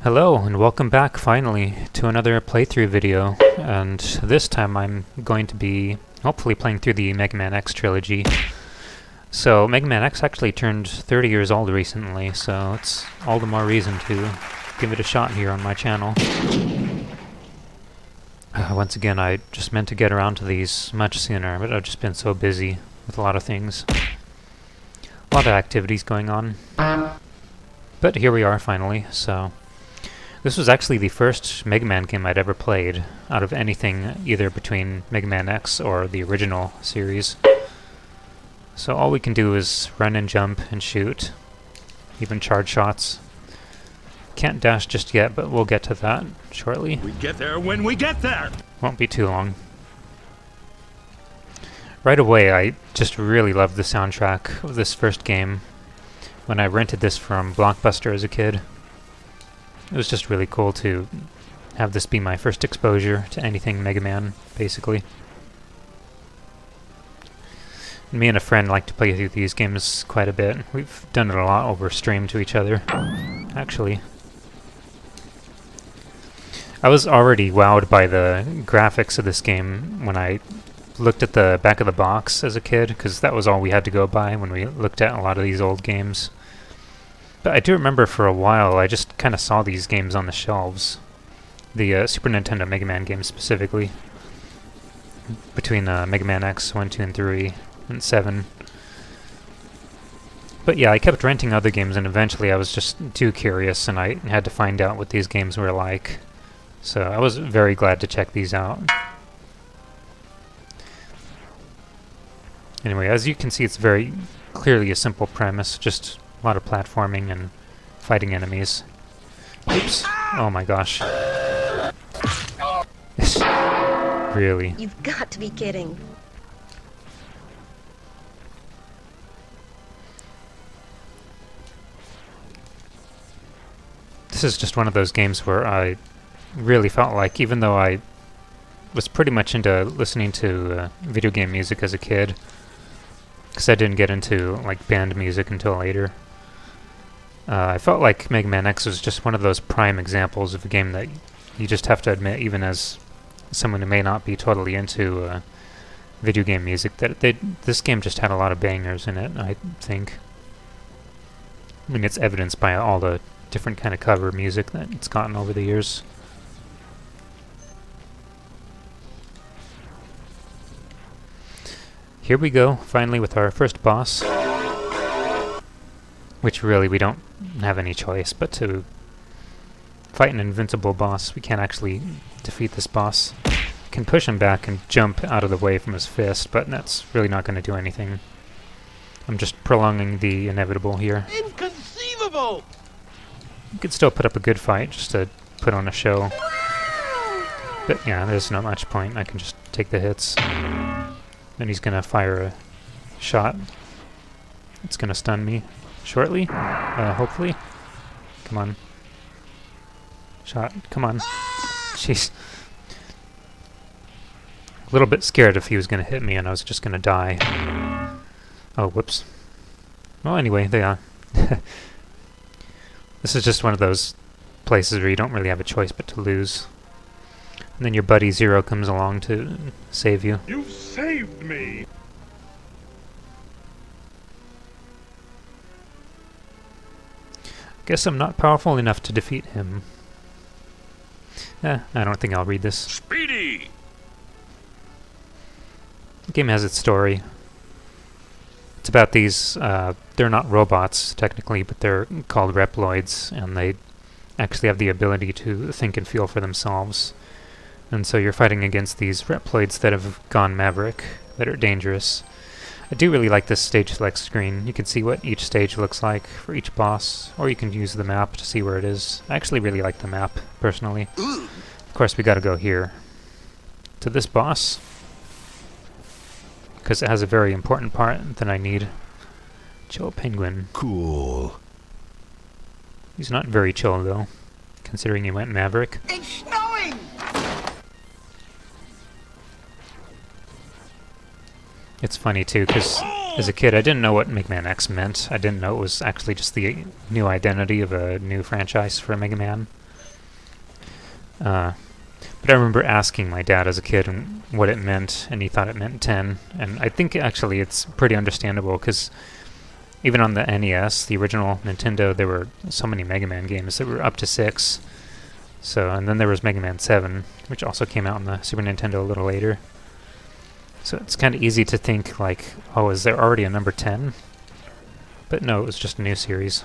Hello and welcome back finally to another playthrough video, and this time I'm going to be hopefully playing through the Mega Man X trilogy. So Mega Man X actually turned 30 years old recently, so it's all the more reason to give it a shot here on my channel. Once again, I just meant to get around to these much sooner, but I've just been so busy with a lot of things. A lot of activities going on. But here we are finally, so... This was actually the first Mega Man game I'd ever played, out of anything either between Mega Man X or the original series. So all we can do is run and jump and shoot, even charge shots. Can't dash just yet, but we'll get to that shortly. We get there when we get there! Won't be too long. Right away, I just really loved the soundtrack of this first game when I rented this from Blockbuster as a kid. It was just really cool to have this be my first exposure to anything Mega Man, basically. Me and a friend like to play through these games quite a bit. We've done it a lot over stream to each other, actually. I was already wowed by the graphics of this game when I looked at the back of the box as a kid, because that was all we had to go by when we looked at a lot of these old games. But I do remember for a while I just kind of saw these games on the shelves. The Super Nintendo Mega Man games specifically. Between Mega Man X 1, 2, and 3, and 7. But yeah, I kept renting other games, and eventually I was just too curious and I had to find out what these games were like. So I was very glad to check these out. Anyway, as you can see, it's very clearly a simple premise, just a lot of platforming and fighting enemies. Oops. Oh my gosh. Really? You've got to be kidding. This is just one of those games where I really felt like, even though I was pretty much into listening to video game music as a kid, because I didn't get into like band music until later, I felt like Mega Man X was just one of those prime examples of a game that you just have to admit, even as someone who may not be totally into video game music, that this game just had a lot of bangers in it, I think. I mean, it's evidenced by all the different kind of cover music that it's gotten over the years. Here we go, finally, with our first boss. Which really, we don't have any choice but to fight an invincible boss. We can't actually defeat this boss. Can push him back and jump out of the way from his fist, but that's really not going to do anything. I'm just prolonging the inevitable here. Inconceivable! You could still put up a good fight just to put on a show. But yeah, there's not much point. I can just take the hits. Then he's going to fire a shot. It's going to stun me shortly, hopefully. Come on. Shot. Come on. Jeez. A little bit scared if he was going to hit me and I was just going to die. Oh, whoops. Well, anyway, they are. This is just one of those places where you don't really have a choice but to lose. And then your buddy Zero comes along to save you. You saved me! Guess I'm not powerful enough to defeat him. I don't think I'll read this. Speedy! The game has its story. It's about these, they're not robots technically, but they're called Reploids, and they actually have the ability to think and feel for themselves. And so you're fighting against these Reploids that have gone maverick, that are dangerous. I do really like this stage select screen. You can see what each stage looks like for each boss, or you can use the map to see where it is. I actually really like the map, personally. Of course, we gotta go here to this boss, because it has a very important part that I need. Chill Penguin. Cool. He's not very chill, though, considering he went maverick. It's snowing! It's funny, too, because as a kid I didn't know what Mega Man X meant. I didn't know it was actually just the new identity of a new franchise for Mega Man. But I remember asking my dad as a kid what it meant, and he thought it meant 10. And I think actually it's pretty understandable, because even on the NES, the original Nintendo, there were so many Mega Man games that were up to 6. So, and then there was Mega Man 7, which also came out on the Super Nintendo a little later. So it's kind of easy to think like, oh, is there already a number 10? But no, it was just a new series.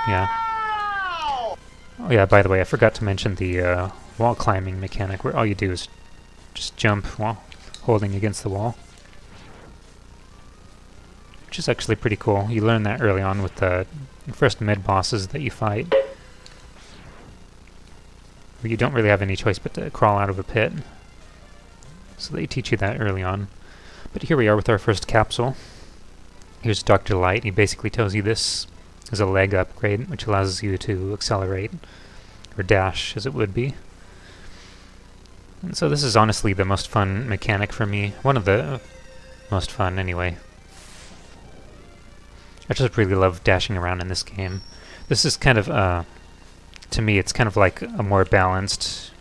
Yeah. Oh yeah, by the way, I forgot to mention the wall climbing mechanic, where all you do is just jump while holding against the wall. Which is actually pretty cool. You learn that early on with the first mid-bosses that you fight, where you don't really have any choice but to crawl out of a pit. So they teach you that early on. But here we are with our first capsule. Here's Dr. Light. He basically tells you this is a leg upgrade, which allows you to accelerate, or dash as it would be. And so this is honestly the most fun mechanic for me. One of the most fun, anyway. I just really love dashing around in this game. This is kind of, to me, it's kind of like a more balanced,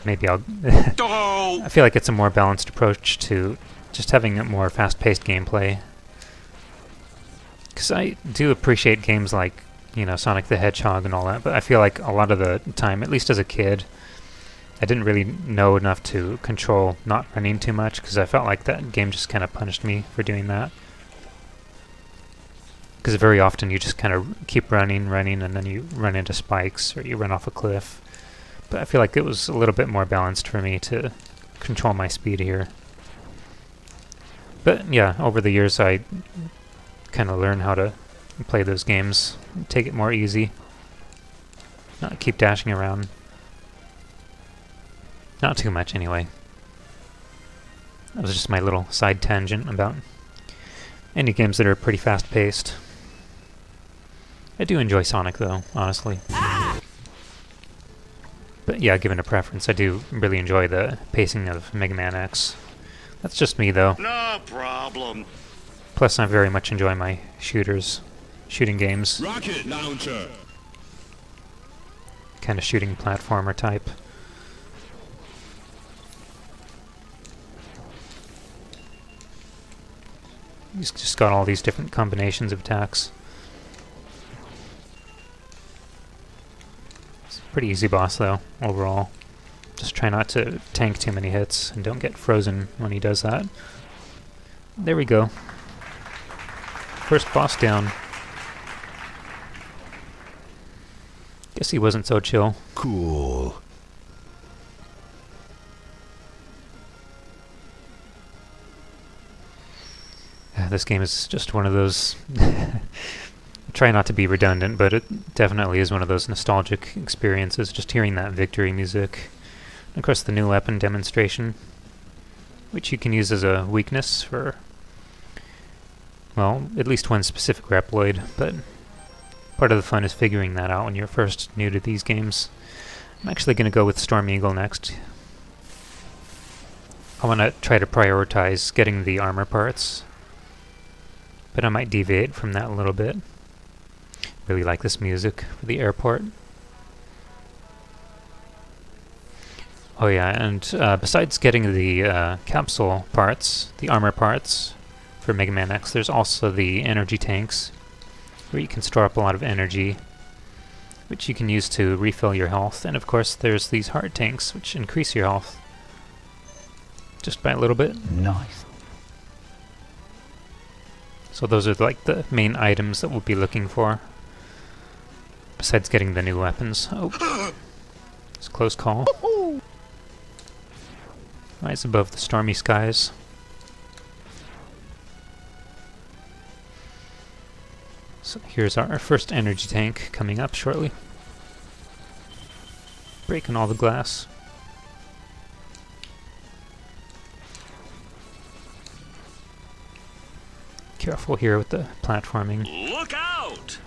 maybe I'll... I feel like it's a more balanced approach to just having a more fast-paced gameplay. Because I do appreciate games like, you know, Sonic the Hedgehog and all that, but I feel like a lot of the time, at least as a kid, I didn't really know enough to control not running too much, because I felt like that game just kind of punished me for doing that. Because very often you just kind of keep running, and then you run into spikes, or you run off a cliff. But I feel like it was a little bit more balanced for me to control my speed here. But yeah, over the years I kind of learned how to play those games, take it more easy, not keep dashing around. Not too much anyway. That was just my little side tangent about any games that are pretty fast-paced. I do enjoy Sonic though, honestly. But yeah, given a preference, I do really enjoy the pacing of Mega Man X. That's just me though. No problem. Plus I very much enjoy my shooting games. Rocket launcher. Kind of shooting platformer type. He's just got all these different combinations of attacks. It's a pretty easy boss though, overall. Just try not to tank too many hits and don't get frozen when he does that. There we go. First boss down. Guess he wasn't so chill. Cool. This game is just one of those... try not to be redundant, but it definitely is one of those nostalgic experiences, just hearing that victory music. And of course the new weapon demonstration, which you can use as a weakness for, well, at least one specific Reploid, but part of the fun is figuring that out when you're first new to these games. I'm actually going to go with Storm Eagle next. I want to try to prioritize getting the armor parts, but I might deviate from that a little bit. Really like this music for the airport. Oh yeah, and besides getting the capsule parts, the armor parts for Mega Man X, there's also the energy tanks, where you can store up a lot of energy, which you can use to refill your health. And of course there's these heart tanks, which increase your health just by a little bit. Nice. So those are like the main items that we'll be looking for, besides getting the new weapons. Oh, it's a close call. Rise above the stormy skies. So here's our first energy tank coming up shortly. Breaking all the glass. Careful here with the platforming. Look out!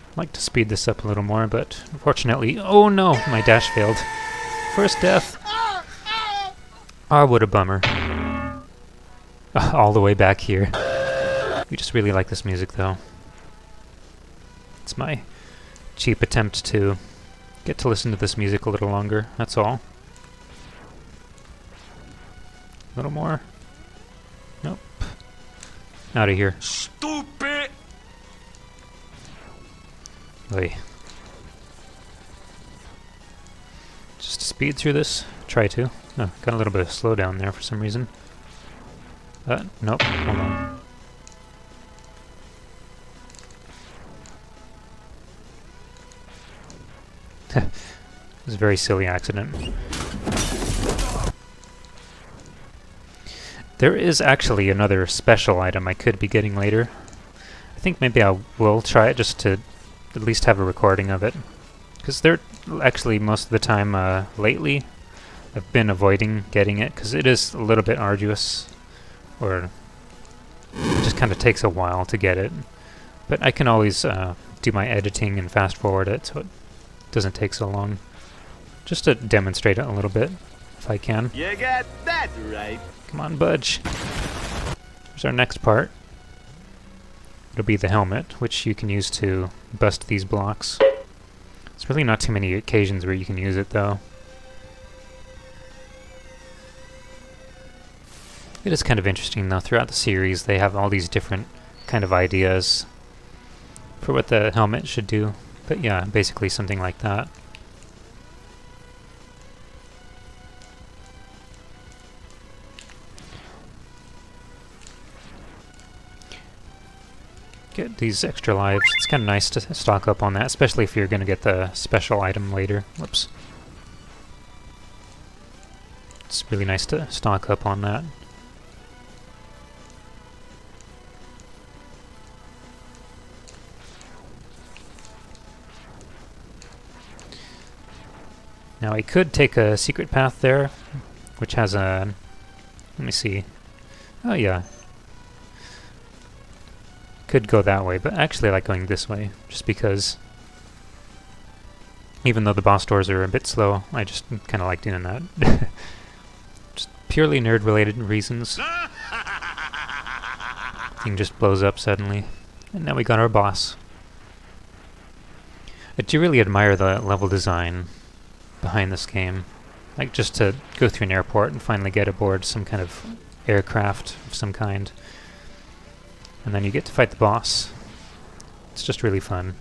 I'd like to speed this up a little more, but unfortunately... Oh no! My dash failed. First death! Ah, what a bummer. All the way back here. We just really like this music, though. It's my cheap attempt to get to listen to this music a little longer, that's all. A little more. Nope. Out of here. Stupid! Oy. Just speed through this. Try to. Oh, got a little bit of slowdown there for some reason. Nope. Hold on. It was a very silly accident. There is actually another special item I could be getting later. I think maybe I will try it just to at least have a recording of it. Because they're actually most of the time lately I've been avoiding getting it because it is a little bit arduous, or it just kind of takes a while to get it. But I can always do my editing and fast forward it so it doesn't take so long. Just to demonstrate it a little bit, if I can. You got that right. Come on, budge. Here's our next part. It'll be the helmet, which you can use to bust these blocks. There's really not too many occasions where you can use it, though. It is kind of interesting, though. Throughout the series, they have all these different kind of ideas for what the helmet should do. But yeah, basically something like that. Get these extra lives. It's kind of nice to stock up on that, especially if you're going to get the special item later. Whoops. It's really nice to stock up on that. Now I could take a secret path there, which has a... Let me see. Oh yeah. Could go that way, but actually I like going this way, just because even though the boss doors are a bit slow, I just kind of like doing that. Just purely nerd-related reasons. Thing just blows up suddenly. And now we got our boss. I do really admire the level design behind this game. Like, just to go through an airport and finally get aboard some kind of aircraft of some kind. And then you get to fight the boss. It's just really fun.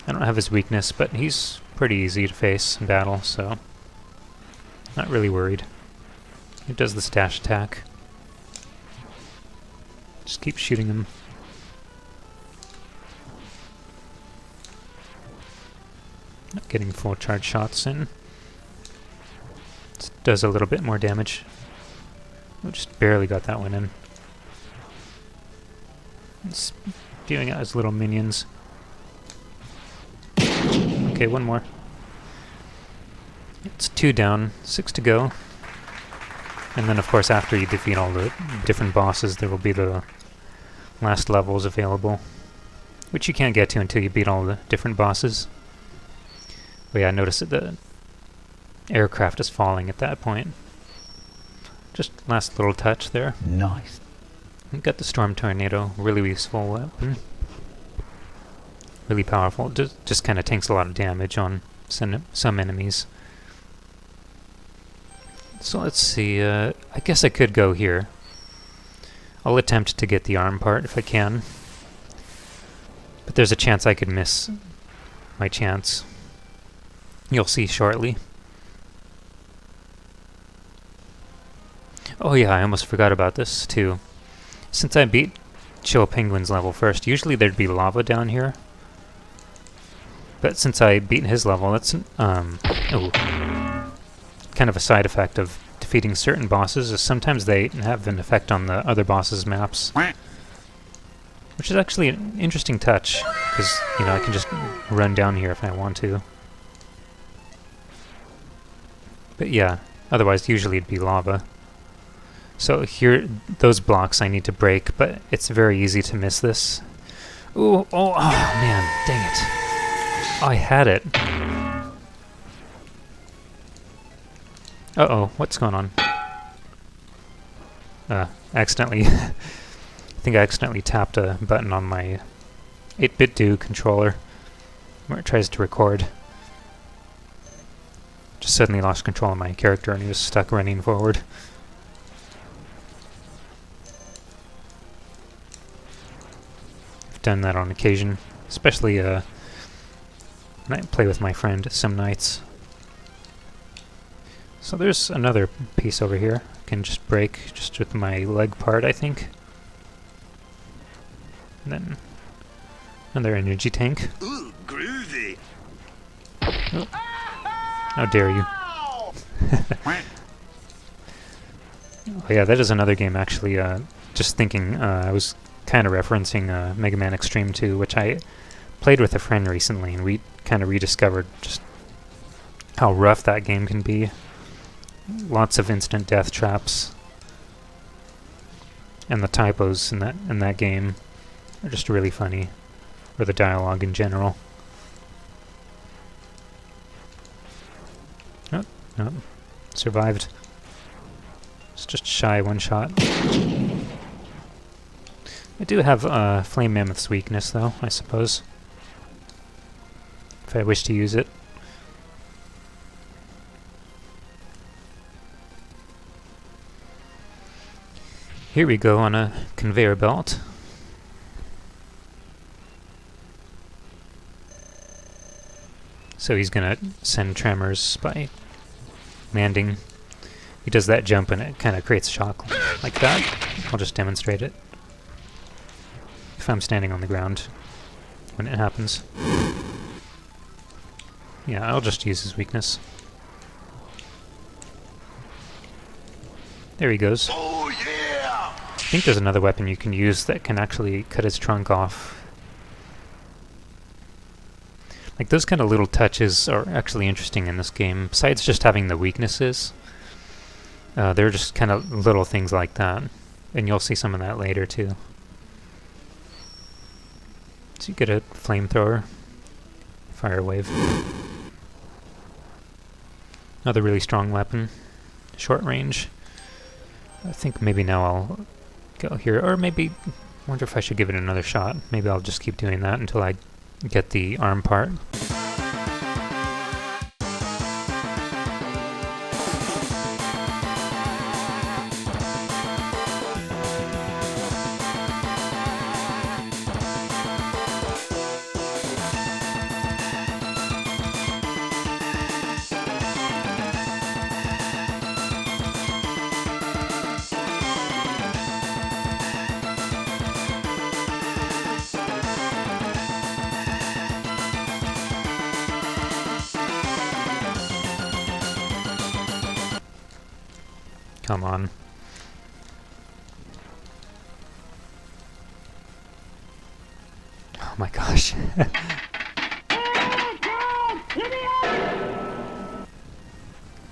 I don't have his weakness, but he's pretty easy to face in battle, so not really worried. He does the stash attack. Just keep shooting him. Not getting full charge shots in. It does a little bit more damage. We just barely got that one in. Spewing out his little minions. Okay, one more. It's 2 down, 6 to go. And then of course after you defeat all the different bosses there will be the last levels available, which you can't get to until you beat all the different bosses. But yeah, notice that the aircraft is falling at that point. Just last little touch there. Nice. We got the Storm Tornado, really useful weapon. Really powerful. Just kind of tanks a lot of damage on some enemies. So let's see, I guess I could go here. I'll attempt to get the arm part if I can. But there's a chance I could miss my chance. You'll see shortly. Oh yeah, I almost forgot about this too. Since I beat Chill Penguin's level first, usually there'd be lava down here. But since I beat his level, that's kind of a side effect of defeating certain bosses, is sometimes they have an effect on the other bosses' maps. Which is actually an interesting touch, because, you know, I can just run down here if I want to. But yeah, otherwise usually it'd be lava. So here, those blocks I need to break, but it's very easy to miss this. Ooh, oh man, dang it. Oh, I had it. Uh-oh, what's going on? Accidentally, I think I accidentally tapped a button on my 8-bit do controller where it tries to record. Just suddenly lost control of my character and he was stuck running forward. I've done that on occasion, especially when I play with my friend some nights. So there's another piece over here. I can just break just with my leg part, I think. And then another energy tank. Ooh, groovy. Oh. How dare you. Oh yeah, that is another game actually. Just thinking, I was kind of referencing Mega Man Extreme 2, which I played with a friend recently, and we kind of rediscovered just how rough that game can be. Lots of instant death traps, and the typos in that game are just really funny, or the dialogue in general. Oh, no, survived. It's just shy one shot. I do have Flame Mammoth's weakness, though, I suppose, if I wish to use it. Here we go on a conveyor belt. So he's gonna send tremors by landing. He does that jump and it kind of creates shock like that. I'll just demonstrate it. If I'm standing on the ground when it happens. Yeah, I'll just use his weakness. There he goes. Oh yeah! I think there's another weapon you can use that can actually cut his trunk off. Like, those kind of little touches are actually interesting in this game. Besides just having the weaknesses, they're just kind of little things like that. And you'll see some of that later, too. So you get a flamethrower, fire wave. Another really strong weapon, short range. I think maybe now I'll go here, or maybe, wonder if I should give it another shot. Maybe I'll just keep doing that until I get the arm part. Come on. Oh my gosh.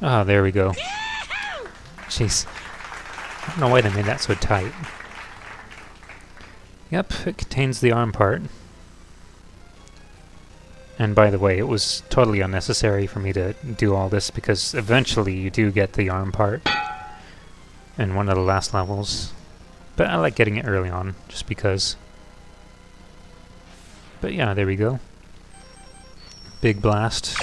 Oh, there we go. Jeez. I don't know why they made that so tight. Yep, it contains the arm part. And by the way, it was totally unnecessary for me to do all this because eventually you do get the arm part in one of the last levels. But I like getting it early on, just because. But yeah, there we go. Big blast.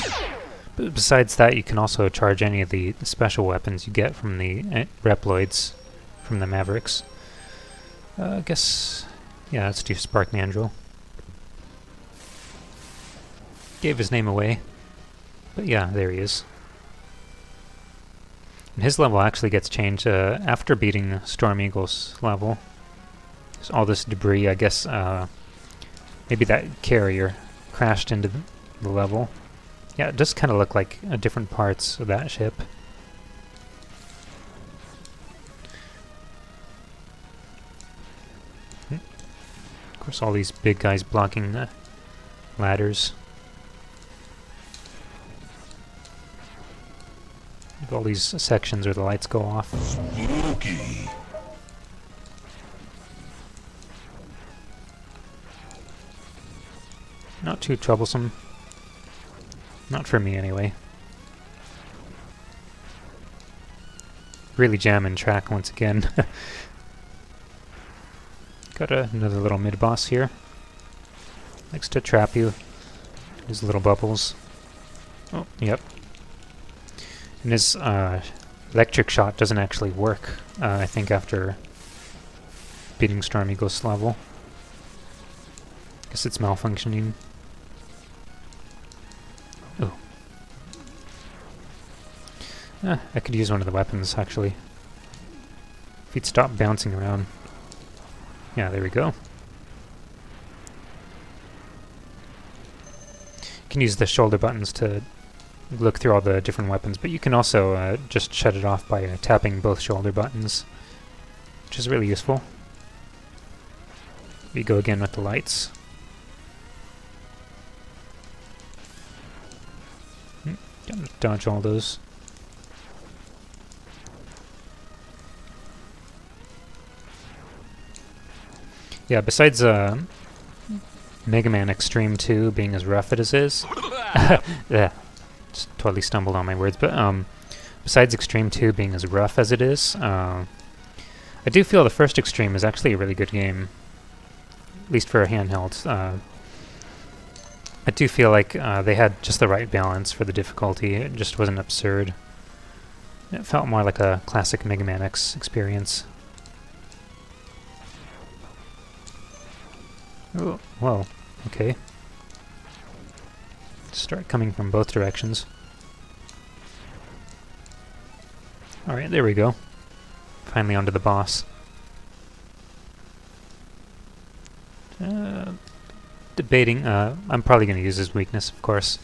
But besides that, you can also charge any of the special weapons you get from the Reploids, from the Mavericks. I guess, yeah, let's do Spark Mandrill. Gave his name away. But yeah, there he is. And his level actually gets changed after beating Storm Eagle's level. There's all this debris, I guess maybe that carrier crashed into the level. Yeah, it does kind of look like different parts of that ship. Of course, all these big guys blocking the ladders. All these sections where the lights go off. Spooky. Not too troublesome. Not for me, anyway. really jamming track once again. Got another little mid-boss here. Likes to trap you. His little bubbles. Oh, yep. And his electric shot doesn't actually work, I think, after beating Storm Eagle's level. Guess it's malfunctioning. Oh. I could use one of the weapons, actually. If he'd stop bouncing around. Yeah, there we go. You can use the shoulder buttons to look through all the different weapons, but you can also just shut it off by tapping both shoulder buttons, which is really useful. We go again with the lights. Gotta dodge all those. Yeah, besides Mega Man Extreme 2 being as rough as it is, yeah, just totally stumbled on my words, but besides Extreme 2 being as rough as it is, I do feel the first Extreme is actually a really good game, at least for a handheld. I do feel like they had just the right balance for the difficulty. It just wasn't absurd. It felt more like a classic Mega Man X experience. Oh, whoa, okay. Start coming from both directions. Alright, there we go. Finally onto the boss. Debating, I'm probably going to use his weakness, of course.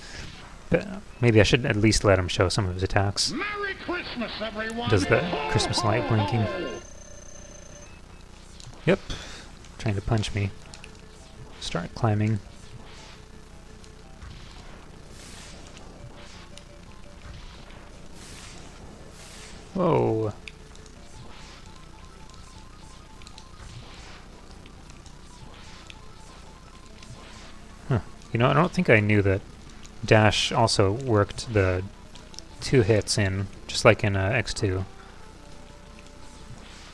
But maybe I should at least let him show some of his attacks. Merry Christmas, everyone! Does the Christmas light blinking. Yep. Trying to punch me. Start climbing. Whoa. Huh. You know, I don't think I knew that dash also worked the 2 hits in, just like in X2.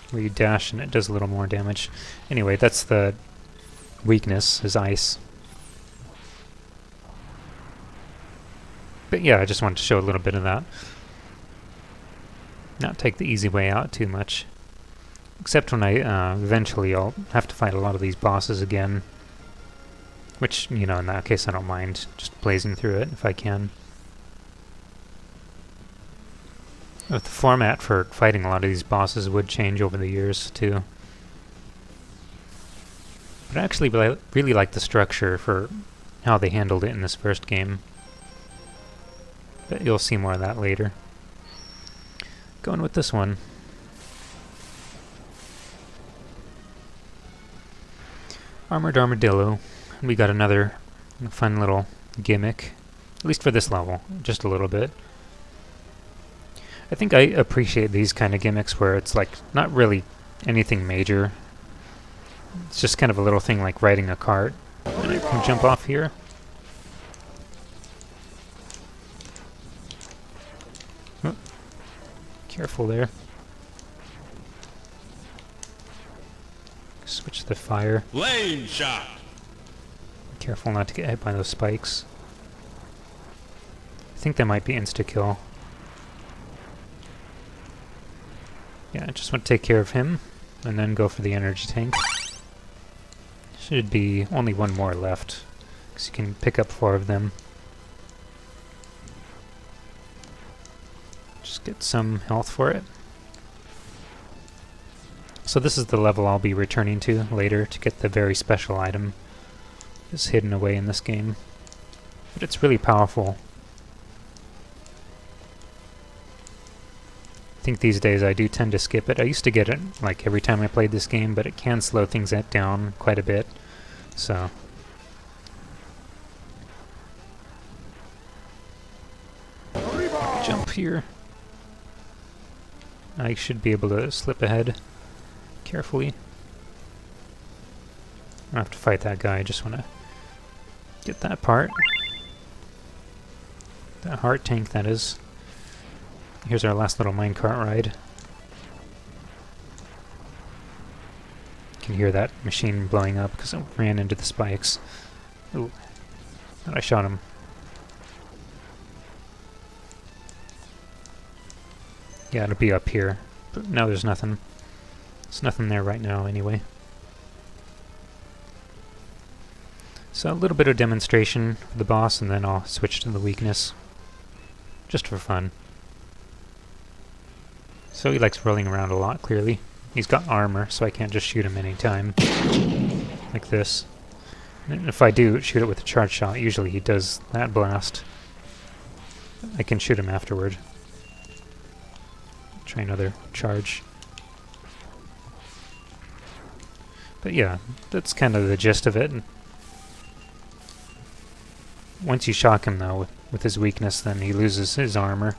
Where you dash and it does a little more damage. Anyway, that's the weakness, is ice. But yeah, I just wanted to show a little bit of that. Not take the easy way out too much. Except when I, eventually I'll have to fight a lot of these bosses again. Which, you know, in that case I don't mind just blazing through it if I can. But the format for fighting a lot of these bosses would change over the years, too. But I actually really like the structure for how they handled it in this first game. But you'll see more of that later. Going with this one. Armored Armadillo. We got another fun little gimmick. At least for this level. Just a little bit. I think I appreciate these kind of gimmicks where it's like not really anything major. It's just kind of a little thing like riding a cart. And I can jump off here. Oh, careful there. Switch the fire. Lane shot. Careful not to get hit by those spikes. I think that might be insta-kill. Yeah, I just want to take care of him, and then go for the energy tank. Should be only one more left, because you can pick up 4 of them. Just get some health for it. So this is the level I'll be returning to later to get the very special item. It's hidden away in this game. But it's really powerful. I think these days I do tend to skip it. I used to get it like every time I played this game, but it can slow things down quite a bit. So jump here. I should be able to slip ahead carefully. I don't have to fight that guy, I just want to get that part. That heart tank, that is. Here's our last little minecart ride. can hear that machine blowing up because it ran into the spikes. Ooh, I shot him. Yeah, it'll be up here. But no, there's nothing. There's nothing there right now anyway. So a little bit of demonstration for the boss, and then I'll switch to the weakness. Just for fun. So he likes rolling around a lot, clearly. He's got armor, so I can't just shoot him anytime. Like this. And if I do shoot it with a charge shot, usually he does that blast. I can shoot him afterward. Try another charge. But yeah, that's kind of the gist of it. Once you shock him, though, with his weakness, then he loses his armor.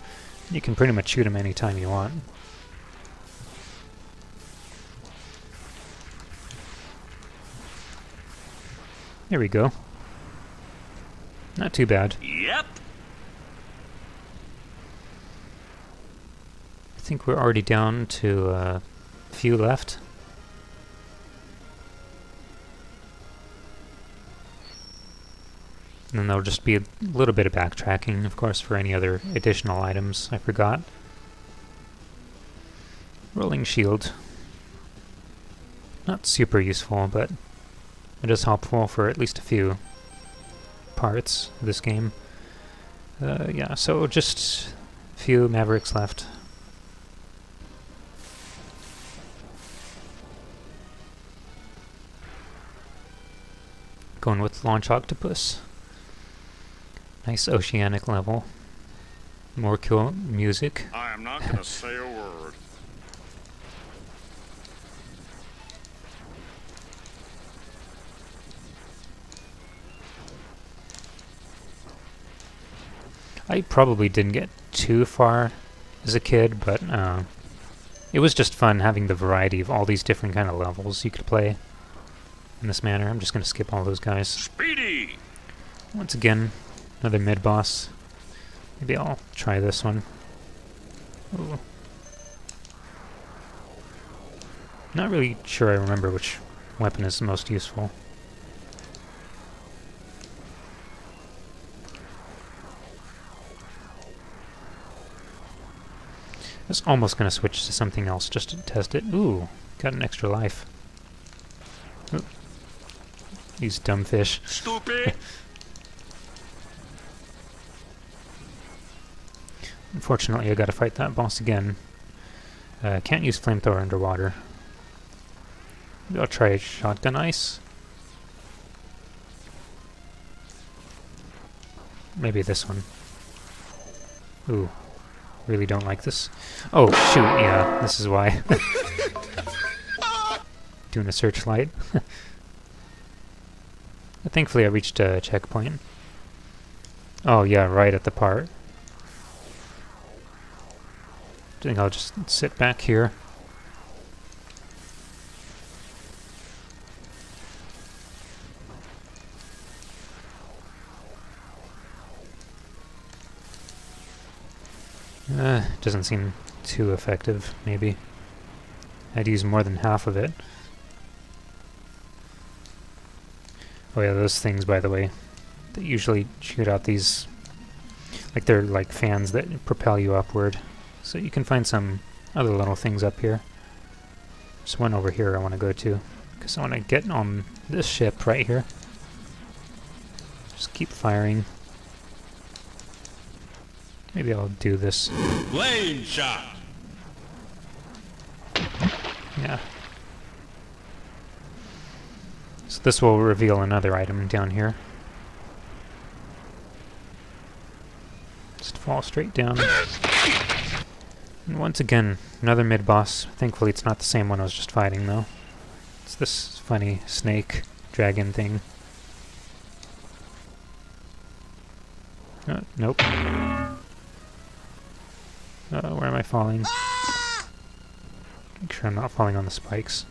You can pretty much shoot him anytime you want. There we go. Not too bad. Yep. I think we're already down to a few left. And then there'll just be a little bit of backtracking, of course, for any other additional items I forgot. Rolling shield. Not super useful, but it is helpful for at least a few parts of this game. Yeah, so just a few Mavericks left. Going with Launch Octopus. Nice oceanic level. More cool music. I am not going to say a word. I probably didn't get too far as a kid, but it was just fun having the variety of all these different kind of levels you could play in this manner. I'm just going to skip all those guys. Speedy. Once again, another mid-boss. Maybe I'll try this one. Ooh. Not really sure I remember which weapon is the most useful. I was almost going to switch to something else just to test it. Ooh, got an extra life. Ooh. These dumb fish. Stupid. Unfortunately, I gotta fight that boss again. Can't use flamethrower underwater. Maybe I'll try shotgun ice. Maybe this one. Ooh, really don't like this. Oh shoot, yeah, this is why. Doing a searchlight. Thankfully I reached a checkpoint. Oh yeah, right at the part. I think I'll just sit back here. Doesn't seem too effective, maybe. I'd use more than half of it. Oh yeah, those things, by the way, that usually shoot out these, like they're like fans that propel you upward. So you can find some other little things up here. There's one over here I want to go to, because I want to get on this ship right here. Just keep firing. Maybe I'll do this. Lane shot. Yeah. So this will reveal another item down here. Just fall straight down. And once again, another mid-boss. Thankfully it's not the same one I was just fighting, though. It's this funny snake dragon thing. Nope. Where am I falling? Make sure I'm not falling on the spikes.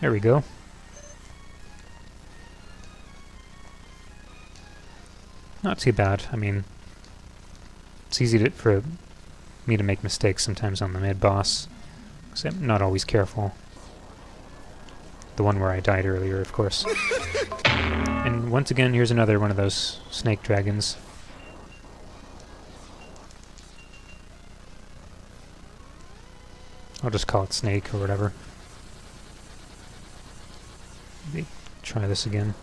There we go. Not too bad. I mean, it's easy for me to make mistakes sometimes on the mid-boss, because I'm not always careful. The one where I died earlier, of course. And once again, here's another one of those snake dragons. I'll just call it Snake or whatever. Maybe try this again.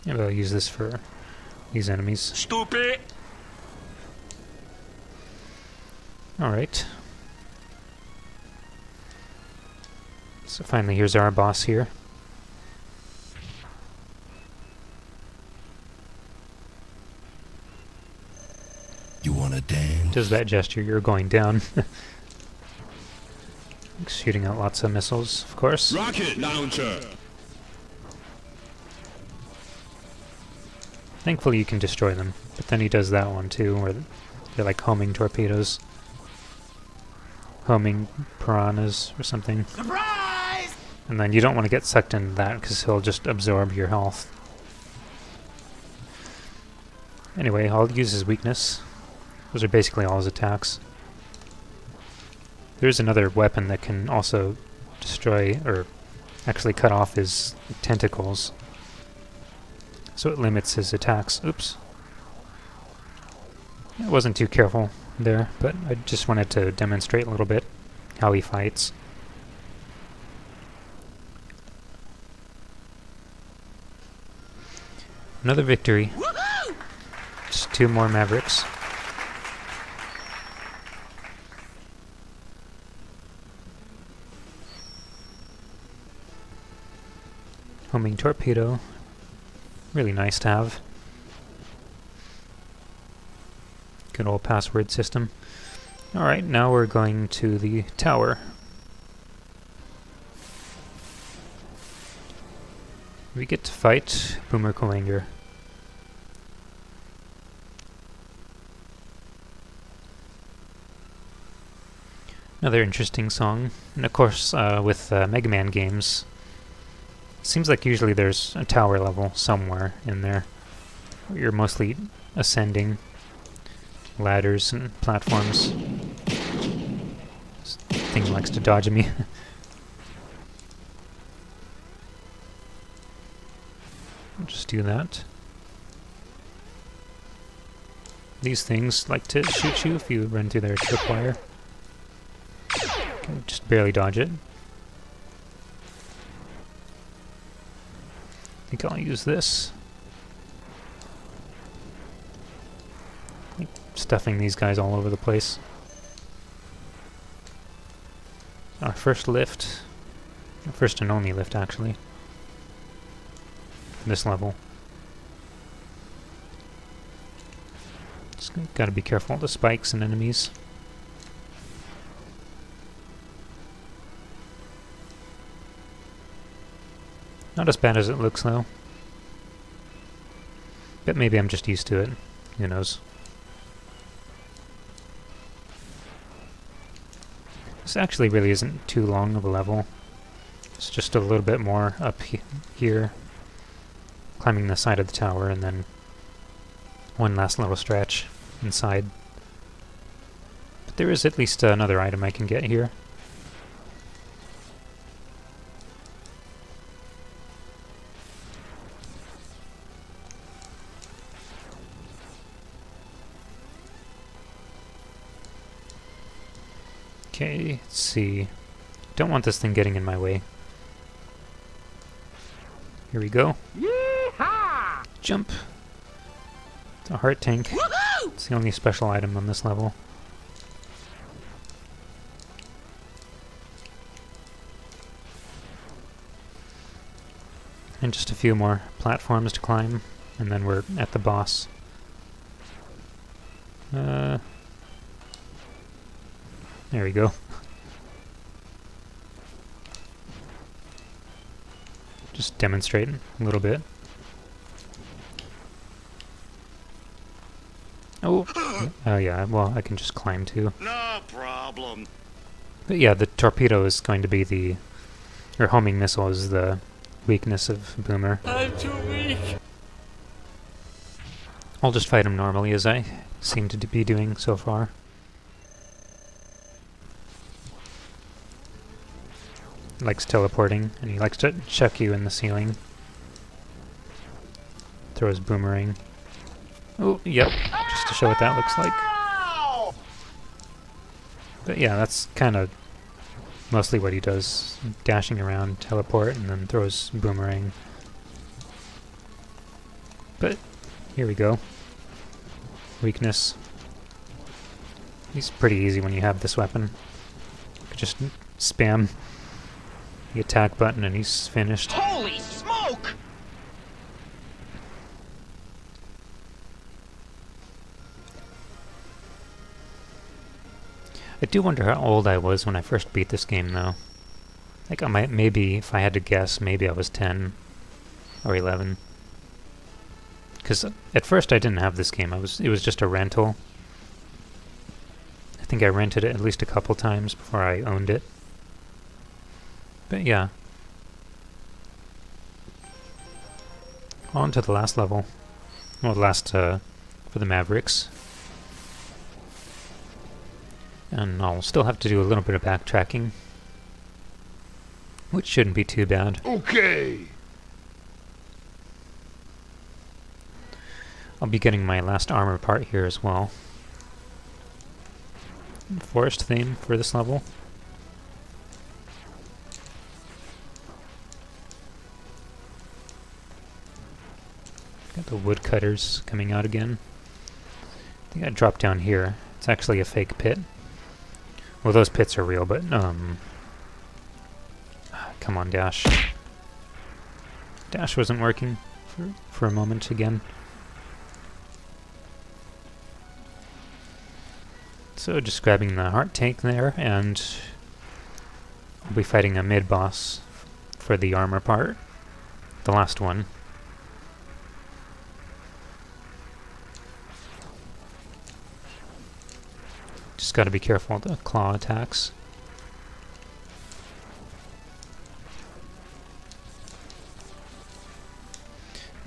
Maybe I'll use this for these enemies. Stupid. Alright. So finally, here's our boss here. You wanna dance? Does that gesture, you're going down. Shooting out lots of missiles, of course. Rocket launcher. Thankfully you can destroy them, but then he does that one too, where they're like homing torpedoes. Homing piranhas or something. Surprise! And then you don't want to get sucked into that, because he'll just absorb your health. Anyway, I'll use his weakness. Those are basically all his attacks. There's another weapon that can also destroy, or actually cut off his tentacles. So it limits his attacks. Oops. I wasn't too careful there, but I just wanted to demonstrate a little bit how he fights. Another victory. Woohoo! Just 2 more Mavericks. Homing torpedo. Really nice to have. Good old password system. Alright, now we're going to the tower. We get to fight Boomer Kuwanger. Another interesting song. And of course, with Mega Man games, seems like usually there's a tower level somewhere in there. You're mostly ascending ladders and platforms. This thing likes to dodge me. I'll just do that. These things like to shoot you if you run through their tripwire. Can just barely dodge it. I think I'll use this. Like stuffing these guys all over the place. Our first lift. Our first and only lift, actually. This level. Just gotta be careful of the spikes and enemies. Not as bad as it looks, though. But maybe I'm just used to it. Who knows? This actually really isn't too long of a level. It's just a little bit more up here. Climbing the side of the tower, and then one last little stretch inside. But there is at least another item I can get here. Okay, let's see. Don't want this thing getting in my way. Here we go. Yeehaw! Jump! It's a heart tank. Woohoo! It's the only special item on this level. And just a few more platforms to climb, and then we're at the boss. There we go. Just demonstrate a little bit. Oh! Oh yeah, well, I can just climb too. No problem. But yeah, the torpedo is going to be the... or homing missile is the weakness of Boomer. I'm too weak. I'll just fight him normally, as I seem to be doing so far. He likes teleporting, and he likes to chuck you in the ceiling. Throws boomerang. Oh, yep, just to show what that looks like. But yeah, that's kind of mostly what he does. Dashing around, teleport, and then throws boomerang. But here we go. Weakness. He's pretty easy when you have this weapon. You could just spam the attack button and he's finished. Holy smoke! I do wonder how old I was when I first beat this game, though. Like, I might, maybe, if I had to guess, maybe I was 10 or 11. Because at first I didn't have this game. It was just a rental. I think I rented it at least a couple times before I owned it. But yeah. On to the last level. Well, the last for the Mavericks. And I'll still have to do a little bit of backtracking, which shouldn't be too bad. Okay. I'll be getting my last armor part here as well. Forest theme for this level. Got the woodcutters coming out again. I think I dropped down here. It's actually a fake pit. Well, those pits are real, but, come on, Dash. Dash wasn't working for a moment again. So, just grabbing the heart tank there, and I'll be fighting a mid-boss for the armor part. The last one. Just gotta be careful of the claw attacks.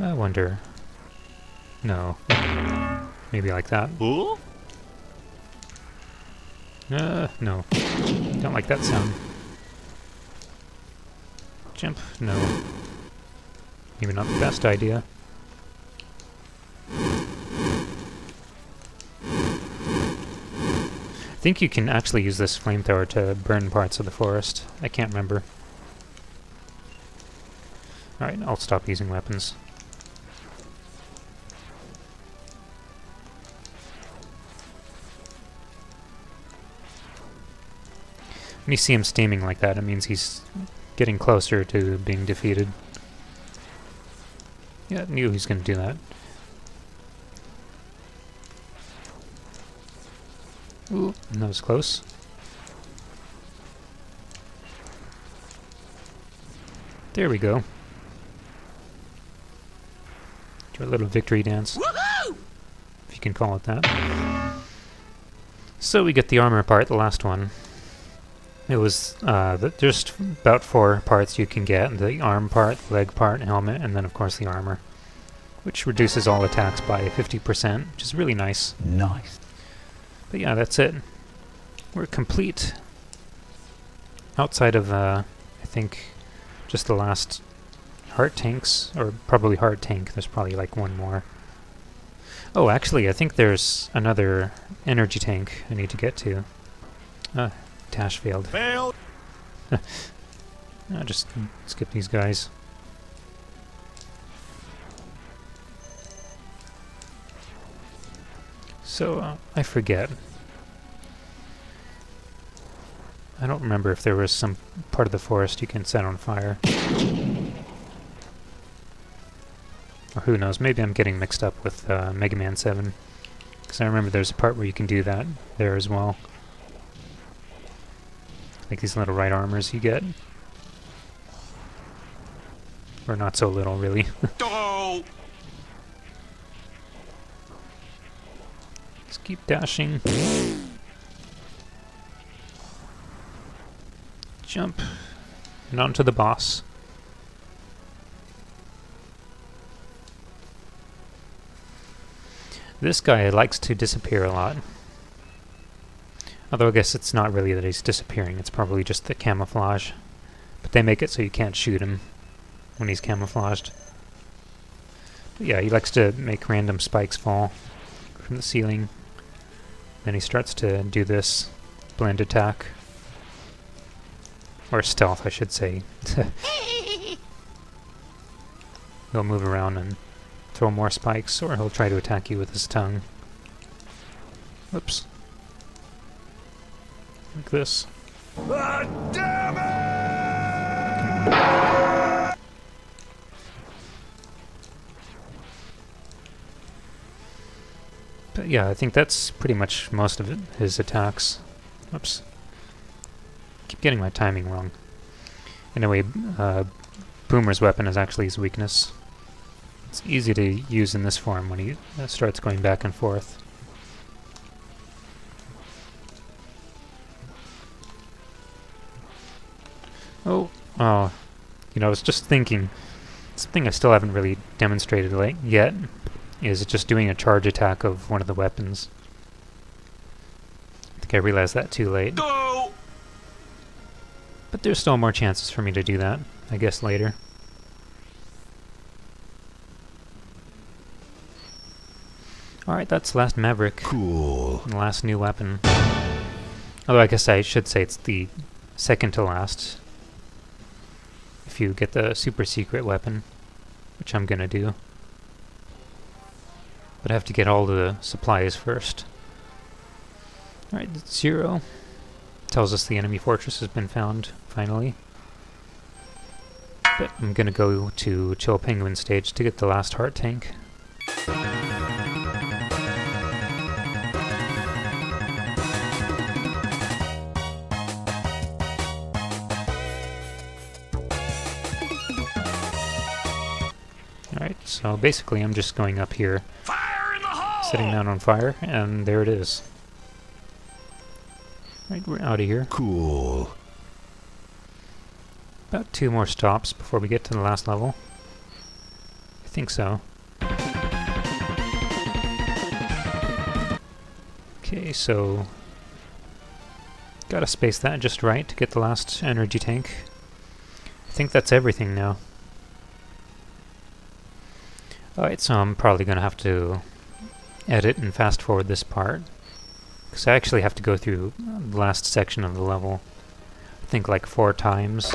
I wonder... No. Maybe like that. Huh? No. Don't like that sound. Jump? No. Maybe not the best idea. I think you can actually use this flamethrower to burn parts of the forest. I can't remember. Alright, I'll stop using weapons. When you see him steaming like that, it means he's getting closer to being defeated. Yeah, I knew he was going to do that. Ooh, that was close. There we go. Do a little victory dance. Woohoo! If you can call it that. So we get the armor part, the last one. It was just about 4 parts you can get. The arm part, leg part, helmet, and then of course the armor. Which reduces all attacks by 50%, which is really nice. Nice. But yeah, that's it. We're complete. Outside of, I think, just the last heart tanks, or probably heart tank. There's probably like one more. Oh, actually, I think there's another energy tank I need to get to. Dash failed. Fail. I'll just skip these guys. So, I forget. I don't remember if there was some part of the forest you can set on fire. Or who knows, maybe I'm getting mixed up with Mega Man 7. Because I remember there's a part where you can do that there as well. Like these little right armors you get. Or not so little, really. Oh. Just keep dashing. Jump. And on to the boss. This guy likes to disappear a lot. Although I guess it's not really that he's disappearing, it's probably just the camouflage. But they make it so you can't shoot him when he's camouflaged. But yeah, he likes to make random spikes fall from the ceiling. Then he starts to do this blend attack. Or stealth, I should say. He'll move around and throw more spikes, or he'll try to attack you with his tongue. Whoops. Like this. But yeah, I think that's pretty much most of it, his attacks. Whoops. Keep getting my timing wrong. Anyway, Boomer's weapon is actually his weakness. It's easy to use in this form when he starts going back and forth. Oh, you know, I was just thinking, something I still haven't really demonstrated yet is just doing a charge attack of one of the weapons. I think I realized that too late. Go! But there's still more chances for me to do that, I guess later. Alright, that's Last Maverick. Cool. The last new weapon. Although I guess I should say it's the second to last. If you get the super secret weapon, which I'm gonna do. But I have to get all the supplies first. Alright, 0. Tells us the enemy fortress has been found, finally. But I'm gonna go to Chill Penguin stage to get the last heart tank. Alright, so basically I'm just going up here, Fire in the hole! setting down on fire, and there it is. Right, we're out of here. Cool. About 2 more stops before we get to the last level. I think so. Okay, so gotta space that just right to get the last energy tank. I think that's everything now. Alright, so I'm probably gonna have to edit and fast forward this part, because I actually have to go through the last section of the level, I think like 4 times.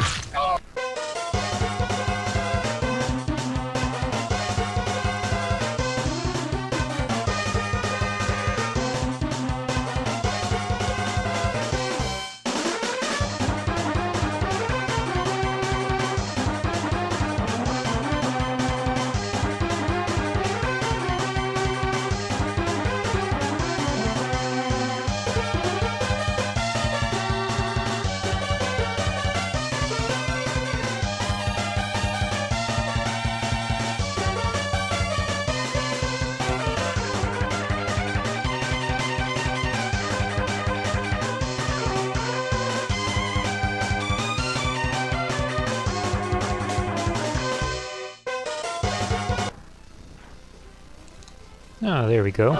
Oh, there we go.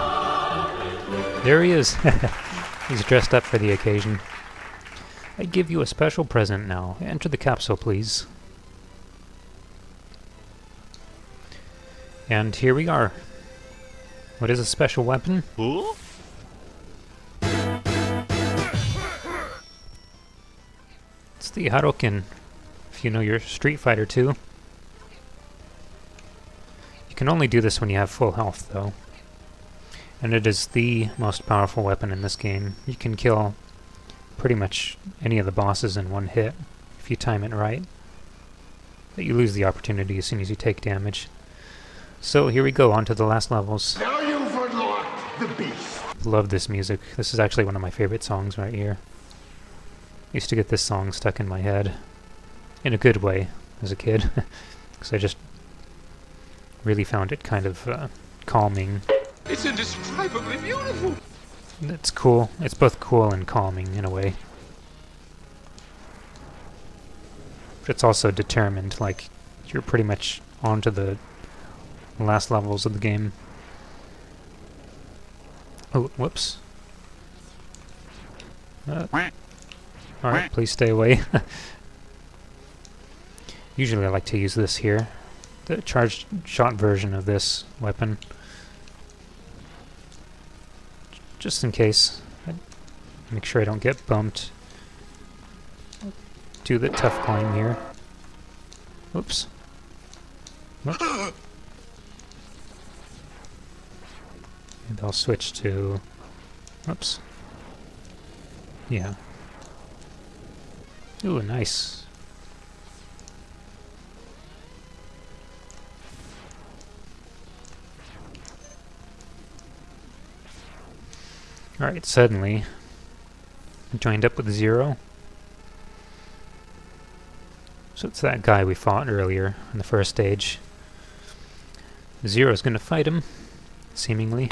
There he is. He's dressed up for the occasion. I give you a special present now. Enter the capsule, please. And here we are. What is a special weapon? Huh? It's the Hadoken, if you know your Street Fighter 2. You can only do this when you have full health, though. And it is the most powerful weapon in this game. You can kill pretty much any of the bosses in one hit, if you time it right. But you lose the opportunity as soon as you take damage. So here we go, on to the last levels. Now you've unlocked the beast. Love this music. This is actually one of my favorite songs right here. Used to get this song stuck in my head. In a good way, as a kid. Because I just really found it kind of calming. It's indescribably beautiful! It's cool. It's both cool and calming in a way. But it's also determined, like you're pretty much on to the last levels of the game. Oh, whoops. Alright, please stay away. Usually I like to use this here. The charged shot version of this weapon. Just in case. Make sure I don't get bumped. Do the tough climb here. Oops. Whoop. And I'll switch to... Oops. Yeah. Ooh, nice. Alright, suddenly joined up with Zero. So it's that guy we fought earlier in the first stage. Zero's gonna fight him, seemingly.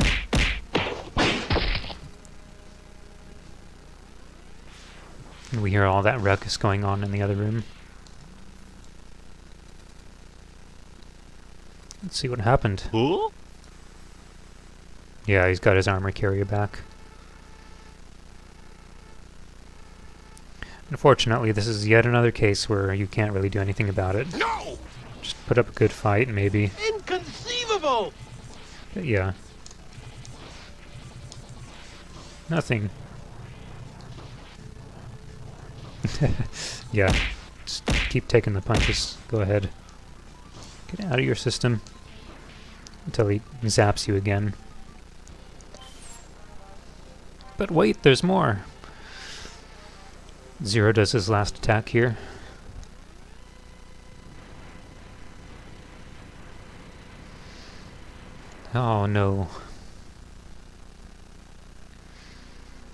And we hear all that ruckus going on in the other room. Let's see what happened. Huh? Yeah, he's got his armor carrier back. Unfortunately, this is yet another case where you can't really do anything about it. No! Just put up a good fight, maybe. Inconceivable! But yeah. Nothing. Yeah, just keep taking the punches. Go ahead. Get out of your system until he zaps you again. But wait, there's more! Zero does his last attack here. Oh no.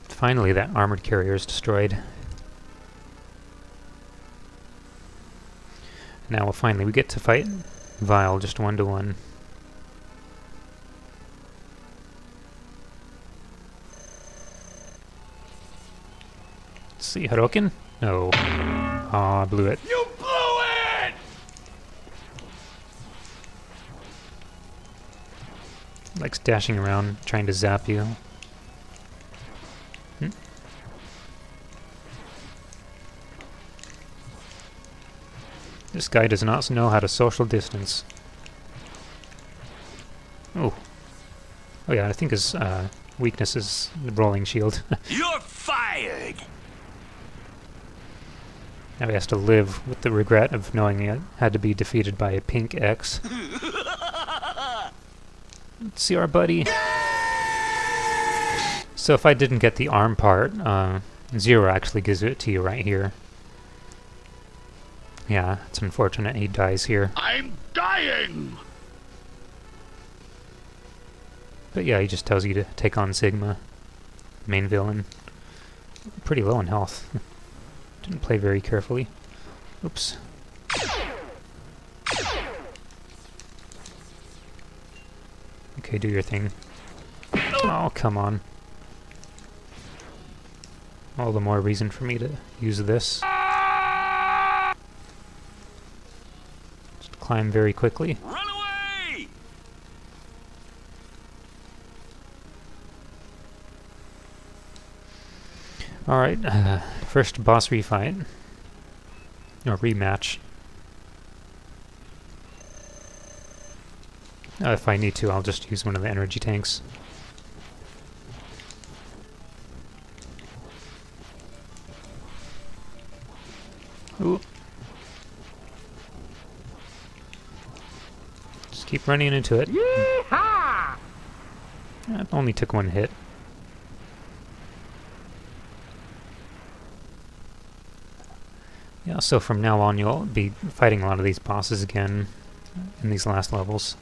Finally, that armored carrier is destroyed. Now finally we get to fight Vile just 1-to-1. Let's see, Hadouken? No. Aw, I blew it. You blew it! Likes dashing around, trying to zap you. This guy does not know how to social distance. Oh. Oh yeah, I think his weakness is the rolling shield. You're fired! Now he has to live with the regret of knowing he had to be defeated by a pink X. Let's see our buddy. So if I didn't get the arm part, Zero actually gives it to you right here. Yeah, it's unfortunate he dies here. I'm dying! But yeah, he just tells you to take on Sigma, main villain. Pretty low in health. Didn't play very carefully. Oops. Okay, do your thing. Oh, come on. All the more reason for me to use this. Just climb very quickly. Run away! Alright, first boss refight. Or rematch. If I need to, I'll just use one of the energy tanks. Ooh. Just keep running into it. Yeehaw! It only took one hit. Yeah, so from now on you'll be fighting a lot of these bosses again in these last levels.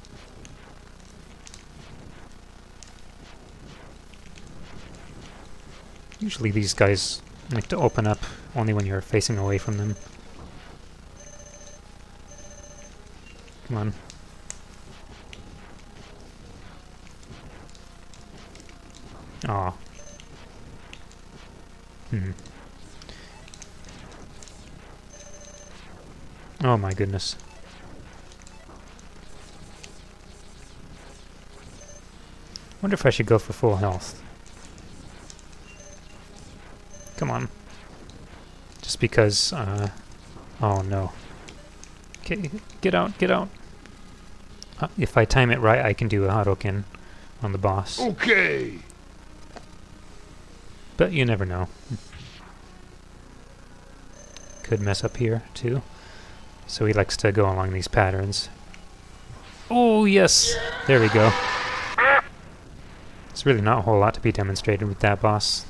Usually these guys like to open up only when you're facing away from them. Come on. Aw. Oh my goodness. Wonder if I should go for full health. Come on. Just because, oh no. Okay, get out, get out. If I time it right, I can do a Hadoken on the boss. Okay. But you never know. Could mess up here, too. So he likes to go along these patterns. Oh, yes! There we go. It's really not a whole lot to be demonstrated with that boss.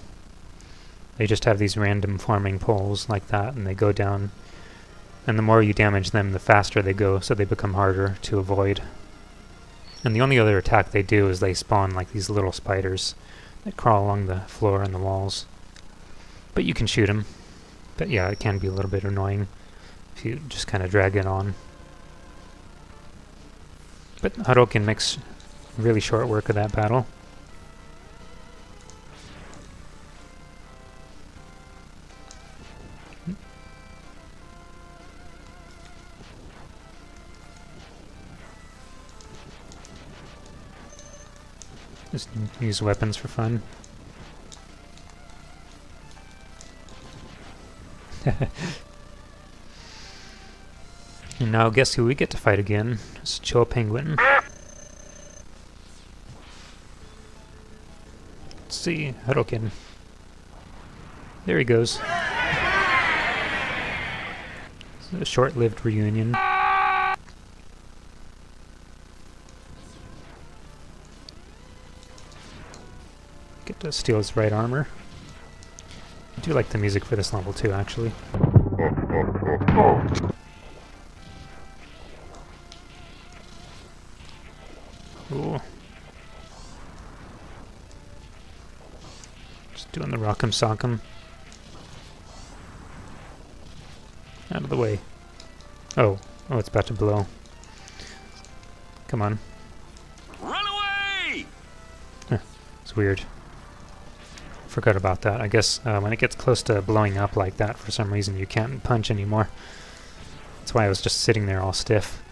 They just have these random forming poles like that, and they go down. And the more you damage them, the faster they go, so they become harder to avoid. And the only other attack they do is they spawn like these little spiders that crawl along the floor and the walls. But you can shoot them. But yeah, it can be a little bit annoying if you just kind of drag it on. But Hadoken makes really short work of that battle. Just use weapons for fun. And now guess who we get to fight again? It's Cho Penguin. Let's see, Hadoken. There he goes. It's a short-lived reunion. Get to steal his right armor. I do like the music for this level too, actually. Ooh. Just doing the rock'em sock'em. Out of the way. Oh, it's about to blow. Come on. Run away! It's weird. Forgot about that. I guess when it gets close to blowing up like that, for some reason you can't punch anymore. That's why I was just sitting there all stiff.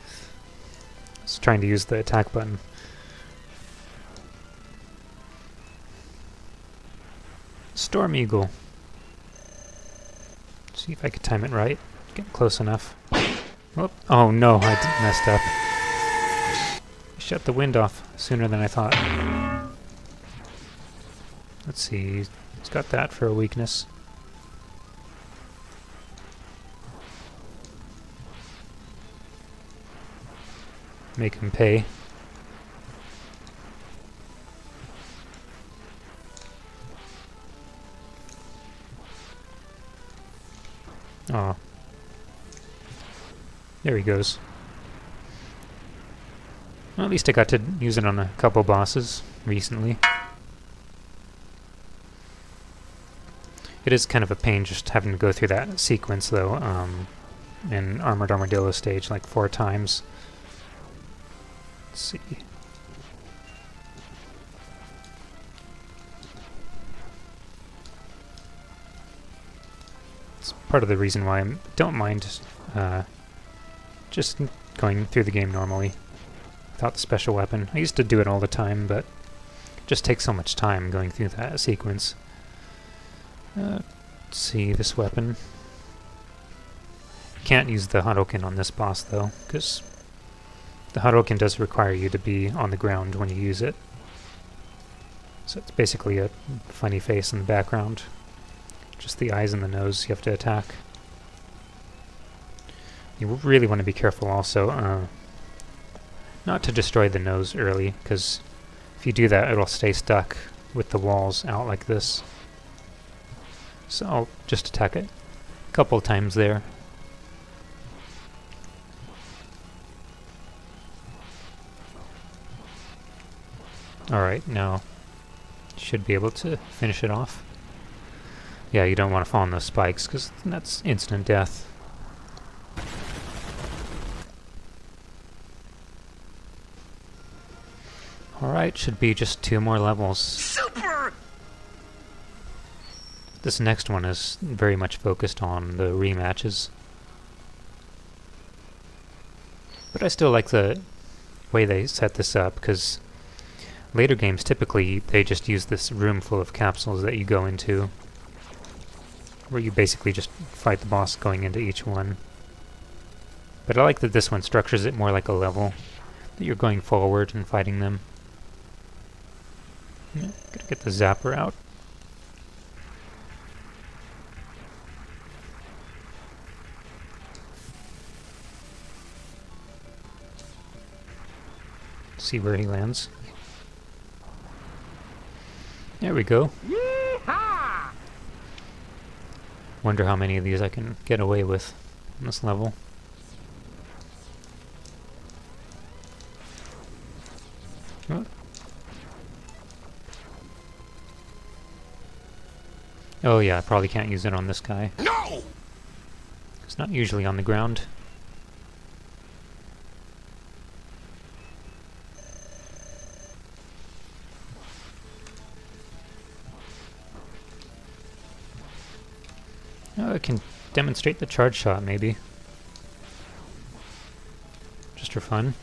I was trying to use the attack button. Storm Eagle. See if I could time it right. Get close enough. Whoop. Oh no, I messed up. Shut the wind off sooner than I thought. Let's see, he's got that for a weakness. Make him pay. Aw. There he goes. Well, at least I got to use it on a couple bosses recently. It is kind of a pain just having to go through that sequence, though, in Armored Armadillo stage, like 4 times. Let's see. It's part of the reason why I don't mind just going through the game normally without the special weapon. I used to do it all the time, but it just takes so much time going through that sequence. Let's see, this weapon. Can't use the Hadoken on this boss, though, because the Hadoken does require you to be on the ground when you use it. So it's basically a funny face in the background. Just the eyes and the nose you have to attack. You really want to be careful also not to destroy the nose early, because if you do that it'll stay stuck with the walls out like this. So I'll just attack it a couple of times there. Alright, now should be able to finish it off. Yeah, you don't want to fall on those spikes, because that's instant death. Alright, should be just 2 more levels. Super! This next one is very much focused on the rematches. But I still like the way they set this up, because later games typically they just use this room full of capsules that you go into. where you basically just fight the boss going into each one. But I like that this one structures it more like a level, that you're going forward and fighting them. Yeah, gotta get the zapper out. See where he lands. There we go. Yeehaw! Wonder how many of these I can get away with on this level. Oh. Oh yeah, I probably can't use it on this guy. No! It's not usually on the ground. Oh, I can demonstrate the charge shot, maybe. Just for fun.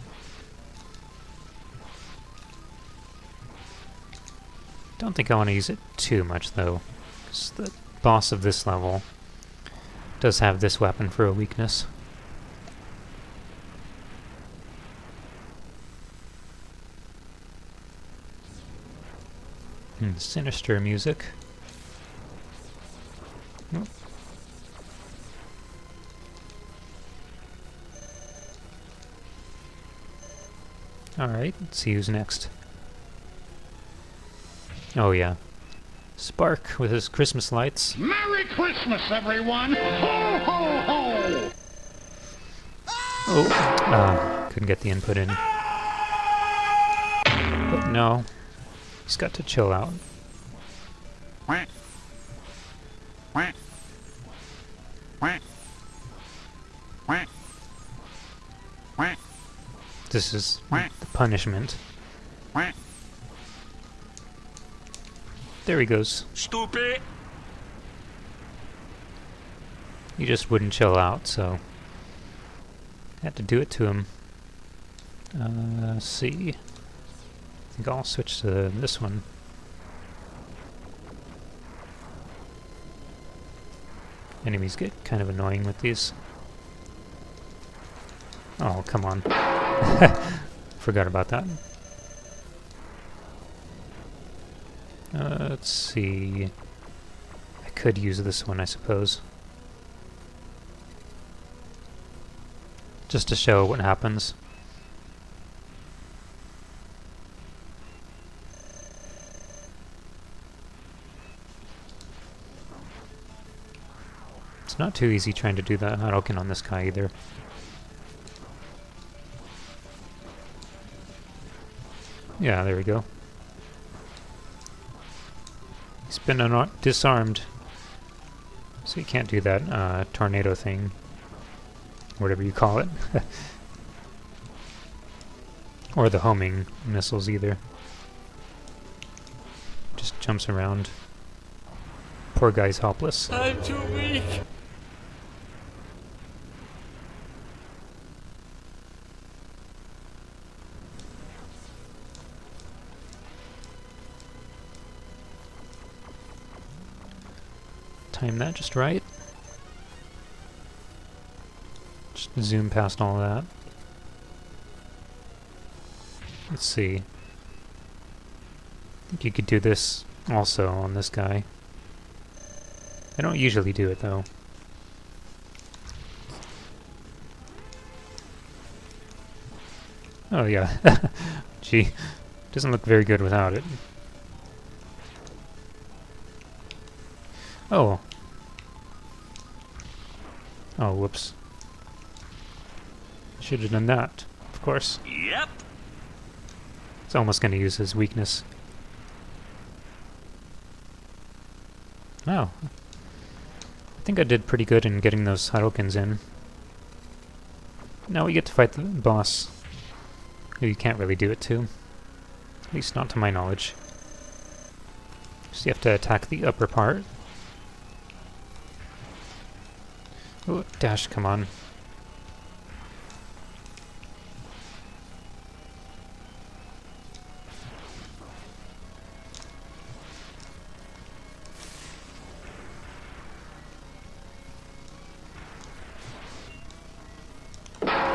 Don't think I want to use it too much, though, because the boss of this level does have this weapon for a weakness. Sinister music. Oh. Alright, let's see who's next. Oh yeah. Spark with his Christmas lights. Merry Christmas, everyone! Ho, ho, ho! Oh, couldn't get the input in. But no, he's got to chill out. Quack. Quack. Quack. Quack. Quack. This is the punishment. Quack. There he goes. Stupid! He just wouldn't chill out, so had to do it to him. Let's see. I think I'll switch to this one. Enemies get kind of annoying with these. Oh, come on. Forgot about that. Let's see. I could use this one, I suppose. Just to show what happens. It's not too easy trying to do that Hadouken on this guy either. Yeah, there we go. He's been disarmed, so he can't do that tornado thing, whatever you call it. Or the homing missiles either. Just jumps around. Poor guy's helpless. I'm too weak! Time that just right. Just zoom past all that. Let's see. I think you could do this also on this guy. I don't usually do it though. Oh yeah. Gee, doesn't look very good without it. Oh. Oh, whoops. Should have done that, of course. Yep! It's almost going to use his weakness. Oh. I think I did pretty good in getting those Hadoukens in. Now we get to fight the boss, who you can't really do it to. At least not to my knowledge. So you have to attack the upper part. Oh, dash, come on.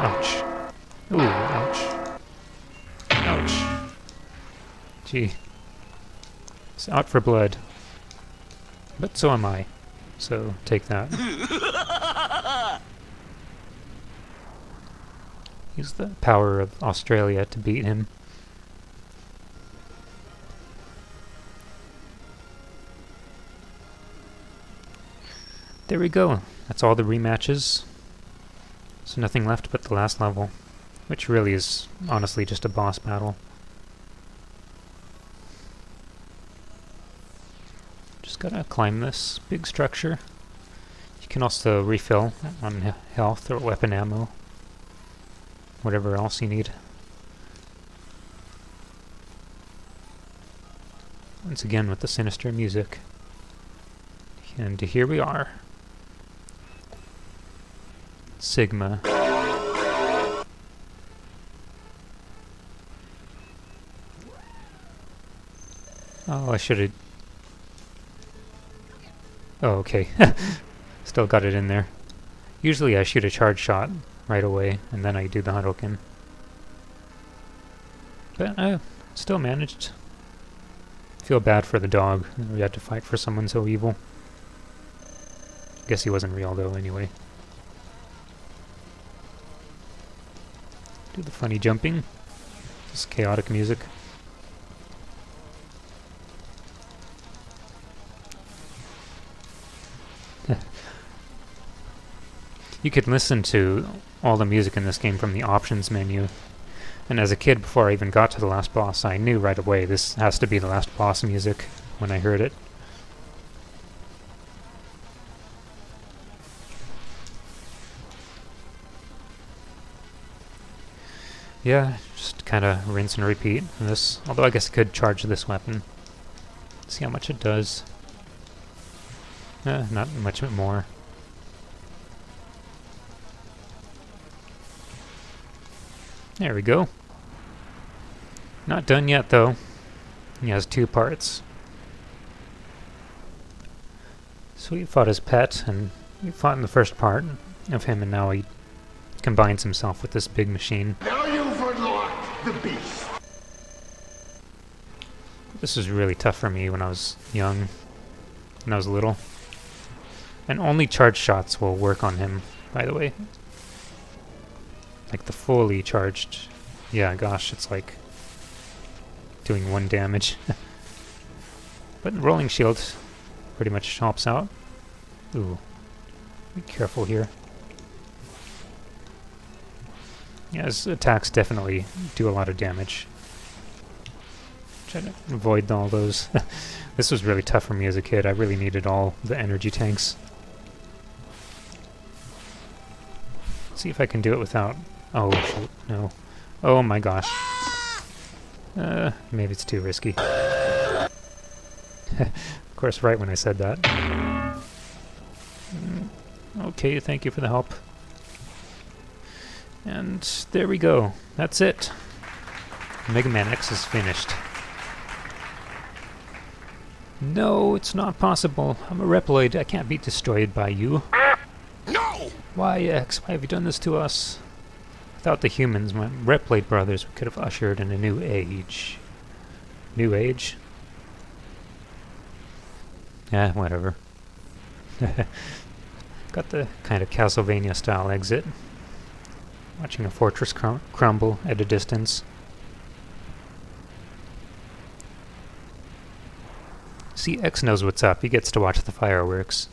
Ouch. Ooh, ouch. Ouch. Gee. It's out for blood. But so am I. So, take that. Use the power of Australia to beat him. There we go. That's all the rematches. So nothing left but the last level, which really is honestly just a boss battle. Just gotta climb this big structure. You can also refill on health or weapon ammo. Whatever else you need. Once again with the sinister music. And here we are. Sigma. Oh, I should have... Oh, okay. Still got it in there. Usually I shoot a charge shot right away, and then I do the Hadouken. But I still managed. Feel bad for the dog. We had to fight for someone so evil. Guess he wasn't real though, anyway. Do the funny jumping. This chaotic music. You could listen to all the music in this game from the options menu. And as a kid, before I even got to the last boss, I knew right away this has to be the last boss music when I heard it. Yeah, just kind of rinse and repeat this. Although I guess I could charge this weapon. See how much it does. Not much more. There we go. Not done yet, though. He has 2 parts. So we fought his pet, and we fought in the first part of him, and now he combines himself with this big machine. Now you've unlocked the beast. This was really tough for me when I was young, when I was little. And only charge shots will work on him, by the way. Like the fully charged, yeah, gosh, it's like doing 1 damage. But the rolling shield pretty much helps out. Ooh, be careful here. Yeah, his attacks definitely do a lot of damage. Try to avoid all those. This was really tough for me as a kid. I really needed all the energy tanks. See if I can do it without... Oh, shoot, no. Oh my gosh. Maybe it's too risky. Of course, right when I said that. Okay, thank you for the help. And there we go. That's it. Mega Man X is finished. No, it's not possible. I'm a Reploid. I can't be destroyed by you. No! Why, X? Why have you done this to us? Without the humans, my Reploid brothers, we could have ushered in a new age. New age? Yeah, whatever. Got the kind of Castlevania-style exit. Watching a fortress crumble at a distance. See, X knows what's up. He gets to watch the fireworks.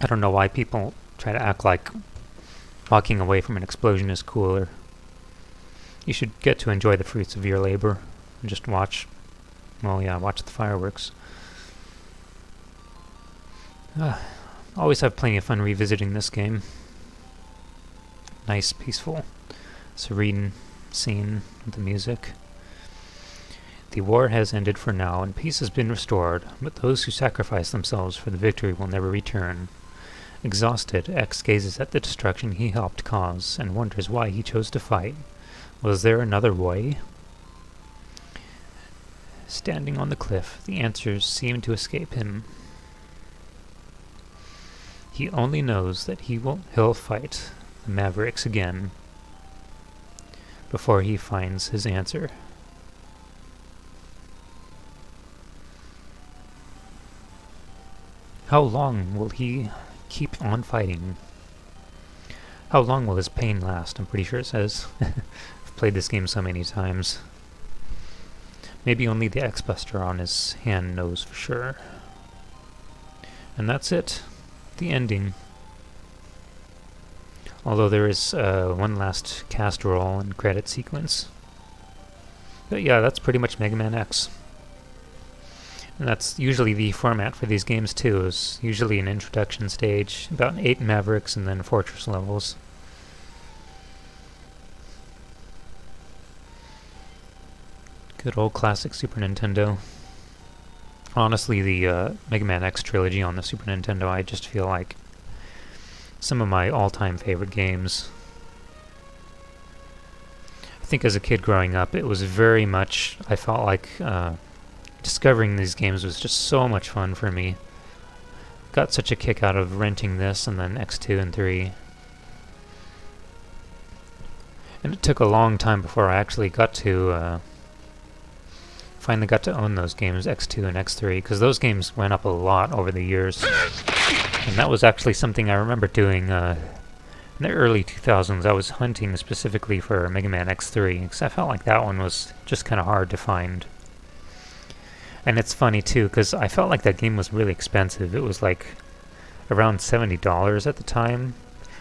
I don't know why people try to act like walking away from an explosion is cooler. You should get to enjoy the fruits of your labor and just watch, well, yeah, watch the fireworks. Always have plenty of fun revisiting this game. Nice, peaceful, serene scene with the music. The war has ended for now, and peace has been restored, but those who sacrifice themselves for the victory will never return. Exhausted, X gazes at the destruction he helped cause, and wonders why he chose to fight. Was there another way? Standing on the cliff, the answers seem to escape him. He only knows that he'll fight the Mavericks again before he finds his answer. How long will he keep on fighting? How long will his pain last? I'm pretty sure it says. I've played this game so many times. Maybe only the X-Buster on his hand knows for sure. And that's it. The ending. Although there is one last cast roll and credit sequence. But yeah, that's pretty much Mega Man X. And that's usually the format for these games too, is usually an introduction stage, about 8 Mavericks and then Fortress levels. Good old classic Super Nintendo. Honestly, the Mega Man X trilogy on the Super Nintendo, I just feel like some of my all-time favorite games. I think as a kid growing up, it was very much, I felt like discovering these games was just so much fun for me. Got such a kick out of renting this and then X2 and 3. And it took a long time before I actually got to finally got to own those games, X2 and X3, because those games went up a lot over the years. And that was actually something I remember doing in the early 2000s. I was hunting specifically for Mega Man X3, because I felt like that one was just kind of hard to find. And it's funny too, because I felt like that game was really expensive. It was like around $70 at the time.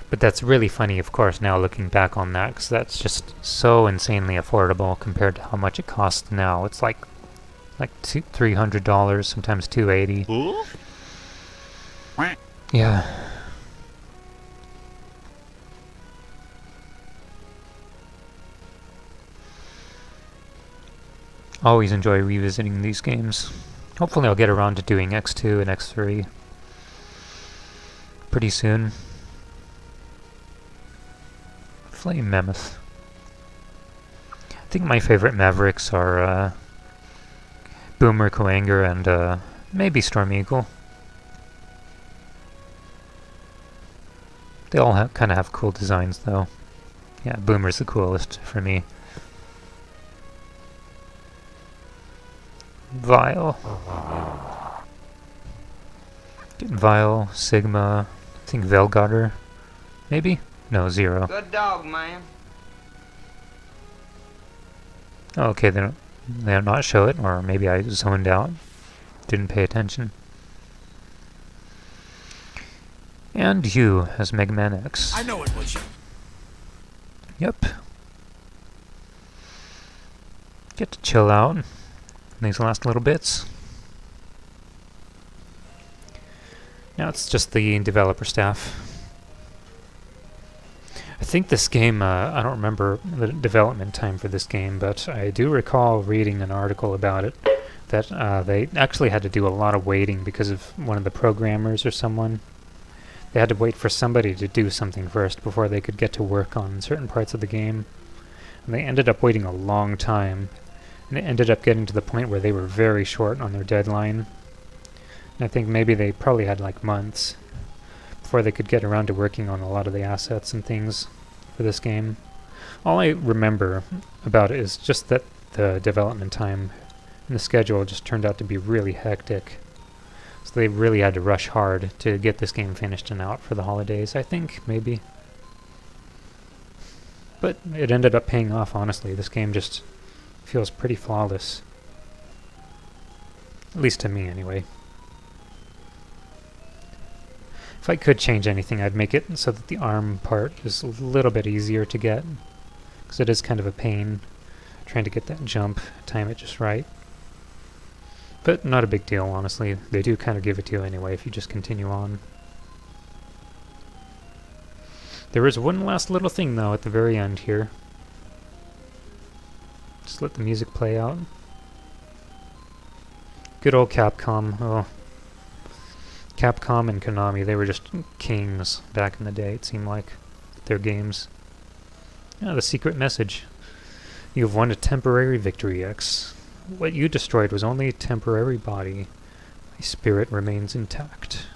But that's really funny, of course, now looking back on that, because that's just so insanely affordable compared to how much it costs now. It's like $300, sometimes $280. Ooh. Yeah. Always enjoy revisiting these games. Hopefully I'll get around to doing X2 and X3 pretty soon. Flame Mammoth. I think my favorite Mavericks are Boomer, Coanger, and maybe Storm Eagle. They all kind of have cool designs though. Yeah, Boomer's the coolest for me. Vile. Vile, Sigma, I think Velgarder, maybe? No, Zero. Good dog, man. Oh, okay, they don't not show it, or maybe I zoned out, didn't pay attention. And you as Mega Man X. I know it was you. Yep. Get to chill out in these last little bits. Now it's just the developer staff. I think this game, I don't remember the development time for this game, but I do recall reading an article about it, that they actually had to do a lot of waiting because of one of the programmers or someone. They had to wait for somebody to do something first before they could get to work on certain parts of the game. And they ended up waiting a long time, and it ended up getting to the point where they were very short on their deadline. And I think maybe they probably had like months before they could get around to working on a lot of the assets and things for this game. All I remember about it is just that the development time and the schedule just turned out to be really hectic. So they really had to rush hard to get this game finished and out for the holidays, I think, maybe. But it ended up paying off, honestly. This game just feels pretty flawless. At least to me, anyway. If I could change anything, I'd make it so that the arm part is a little bit easier to get, because it is kind of a pain trying to get that jump, time it just right. But not a big deal, honestly. They do kind of give it to you anyway if you just continue on. There is one last little thing, though, at the very end here. Just let the music play out. Good old Capcom. Oh. Capcom and Konami, they were just kings back in the day, it seemed like, with their games. Ah, the secret message. You have won a temporary victory, X. What you destroyed was only a temporary body. My spirit remains intact.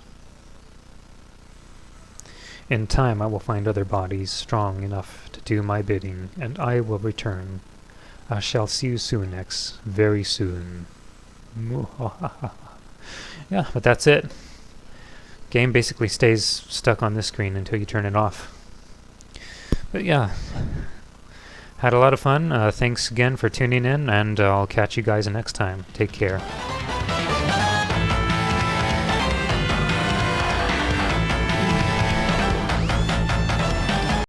In time I will find other bodies strong enough to do my bidding, and I will return. I shall see you soon, X. Very soon. Yeah, but that's it. Game basically stays stuck on this screen until you turn it off. But yeah, had a lot of fun. Thanks again for tuning in, and I'll catch you guys next time. Take care.